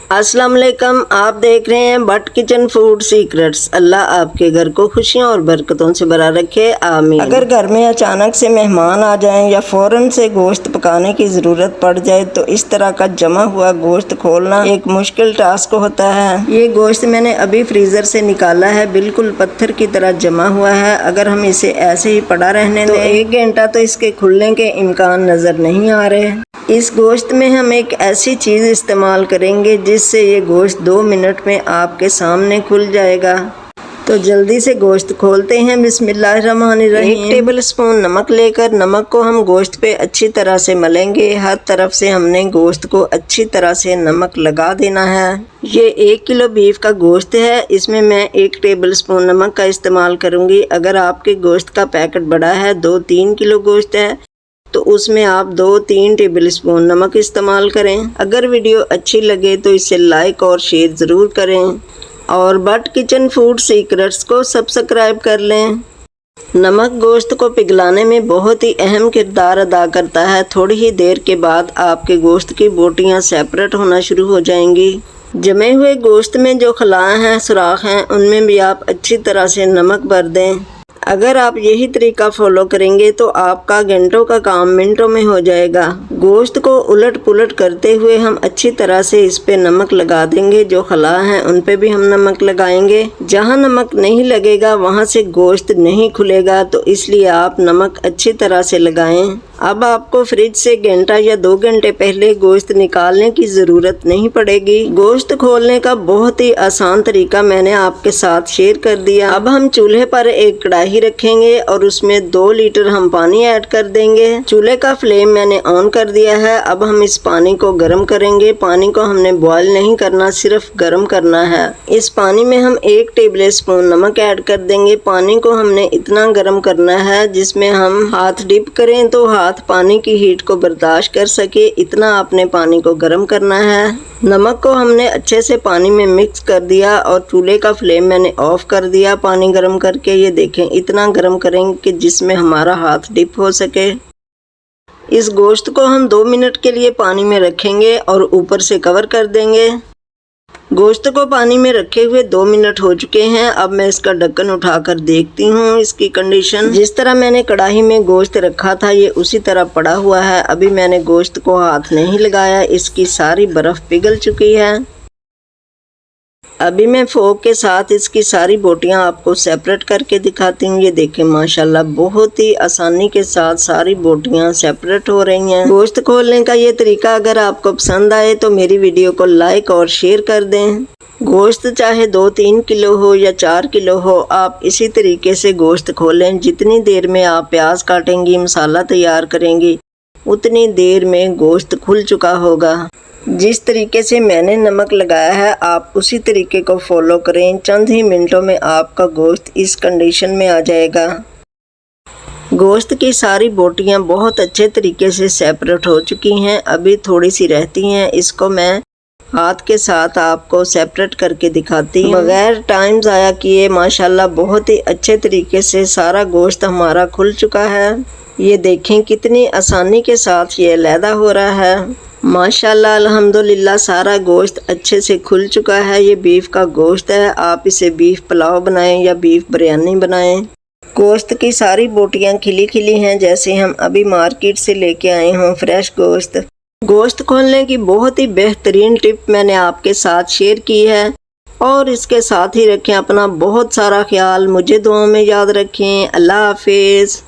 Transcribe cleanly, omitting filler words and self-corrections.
अस्सलाम वालेकुम, आप देख रहे हैं बट किचन फूड सीक्रेट्स। अल्लाह आपके घर को खुशियों और बरकतों से भरा रखे, आमीन। अगर घर में अचानक से मेहमान आ जाएं या फ़ौरन से गोश्त पकाने की ज़रूरत पड़ जाए तो इस तरह का जमा हुआ गोश्त खोलना एक मुश्किल टास्क होता है। ये गोश्त मैंने अभी फ्रीज़र से निकाला है, बिल्कुल पत्थर की तरह जमा हुआ है। अगर हम इसे ऐसे ही पड़ा रहने दें तो 1 घंटा तो इसके खुलने के इम्कान नज़र नहीं आ रहे। इस गोश्त में हम एक ऐसी चीज़ इस्तेमाल करेंगे जिससे ये गोश्त 2 मिनट में आपके सामने खुल जाएगा। तो जल्दी से गोश्त खोलते हैं। बिस्मिल्लाहिर्रहमानिर्रहीम। 1 टेबल स्पून नमक लेकर नमक को हम गोश्त पे अच्छी तरह से मलेंगे। हर तरफ से हमने गोश्त को अच्छी तरह से नमक लगा देना है। ये 1 किलो बीफ का गोश्त है, इसमें मैं 1 टेबल स्पून नमक का इस्तेमाल करूँगी। अगर आपके गोश्त का पैकेट बड़ा है, 2-3 किलो गोश्त है, तो उसमें आप 2-3 टेबल स्पून नमक इस्तेमाल करें। अगर वीडियो अच्छी लगे तो इसे लाइक और शेयर ज़रूर करें और बट किचन फूड सीक्रेट्स को सब्सक्राइब कर लें। नमक गोश्त को पिघलाने में बहुत ही अहम किरदार अदा करता है। थोड़ी ही देर के बाद आपके गोश्त की बोटियां सेपरेट होना शुरू हो जाएंगी। जमे हुए गोश्त में जो खलाएं हैं, सुराख हैं, उनमें भी आप अच्छी तरह से नमक भर दें। अगर आप यही तरीका फॉलो करेंगे तो आपका घंटों का काम मिनटों में हो जाएगा। गोश्त को उलट पुलट करते हुए हम अच्छी तरह से इस पे नमक लगा देंगे। जो खला हैं उन पे भी हम नमक लगाएंगे। जहां नमक नहीं लगेगा वहां से गोश्त नहीं खुलेगा, तो इसलिए आप नमक अच्छी तरह से लगाएं। अब आपको फ्रिज से घंटा या 2 घंटे पहले गोश्त निकालने की ज़रूरत नहीं पड़ेगी। गोश्त खोलने का बहुत ही आसान तरीका मैंने आपके साथ शेयर कर दिया। अब हम चूल्हे पर एक कढ़ाई रखेंगे और उसमें 2 लीटर हम पानी ऐड कर देंगे। चूल्हे का फ्लेम मैंने ऑन कर दिया है। अब हम इस पानी को गर्म करेंगे। पानी को हमने बॉयल नहीं करना, सिर्फ गर्म करना है। इस पानी में हम 1 टेबल स्पून नमक ऐड कर देंगे। पानी को हमने इतना गर्म करना है जिसमें हम हाथ डिप करें तो हाथ पानी की हीट को बर्दाश्त कर सके, इतना आपने पानी को गर्म करना है। नमक को हमने अच्छे से पानी में मिक्स कर दिया और चूल्हे का फ्लेम मैंने ऑफ कर दिया पानी गर्म करके। ये देखें, इतना गर्म करेंगे कि जिसमें हमारा हाथ डिप हो सके। इस गोश्त को हम 2 मिनट के लिए पानी में रखेंगे और ऊपर से कवर कर देंगे। गोश्त को पानी में रखे हुए 2 मिनट हो चुके हैं। अब मैं इसका ढक्कन उठाकर देखती हूँ इसकी कंडीशन। जिस तरह मैंने कढ़ाई में गोश्त रखा था ये उसी तरह पड़ा हुआ है। अभी मैंने गोश्त को हाथ नहीं लगाया, इसकी सारी बर्फ़ पिघल चुकी है। अभी मैं फोक के साथ इसकी सारी बोटियां आपको सेपरेट करके दिखाती हूँ। ये देखें, माशाल्लाह बहुत ही आसानी के साथ सारी बोटियां सेपरेट हो रही हैं। गोश्त खोलने का ये तरीका अगर आपको पसंद आए तो मेरी वीडियो को लाइक और शेयर कर दें। गोश्त चाहे 2-3 किलो हो या 4 किलो हो, आप इसी तरीके से गोश्त खोलें। जितनी देर में आप प्याज काटेंगी, मसाला तैयार करेंगी, उतनी देर में गोश्त खुल चुका होगा। जिस तरीके से मैंने नमक लगाया है आप उसी तरीके को फॉलो करें। चंद ही मिनटों में आपका गोश्त इस कंडीशन में आ जाएगा। गोश्त की सारी बोटियां बहुत अच्छे तरीके से सेपरेट हो चुकी हैं। अभी थोड़ी सी रहती हैं, इसको मैं हाथ के साथ आपको सेपरेट करके दिखाती हूँ बगैर टाइम ज़ाया किए। माशाल्लाह बहुत ही अच्छे तरीके से सारा गोश्त हमारा खुल चुका है। ये देखें कितनी आसानी के साथ ये अलहदा हो रहा है। माशाल्लाह अल्हम्दुलिल्लाह सारा गोश्त अच्छे से खुल चुका है। ये बीफ का गोश्त है। आप इसे बीफ पुलाव बनाएं या बीफ बिरयानी बनाएं। गोश्त की सारी बोटियां खिली खिली हैं जैसे हम अभी मार्केट से लेके आए हों फ्रेश गोश्त। गोश्त खोलने की बहुत ही बेहतरीन टिप मैंने आपके साथ शेयर की है और इसके साथ ही रखें अपना बहुत सारा ख्याल। मुझे दुआ में याद रखें। अल्लाह हाफिज़।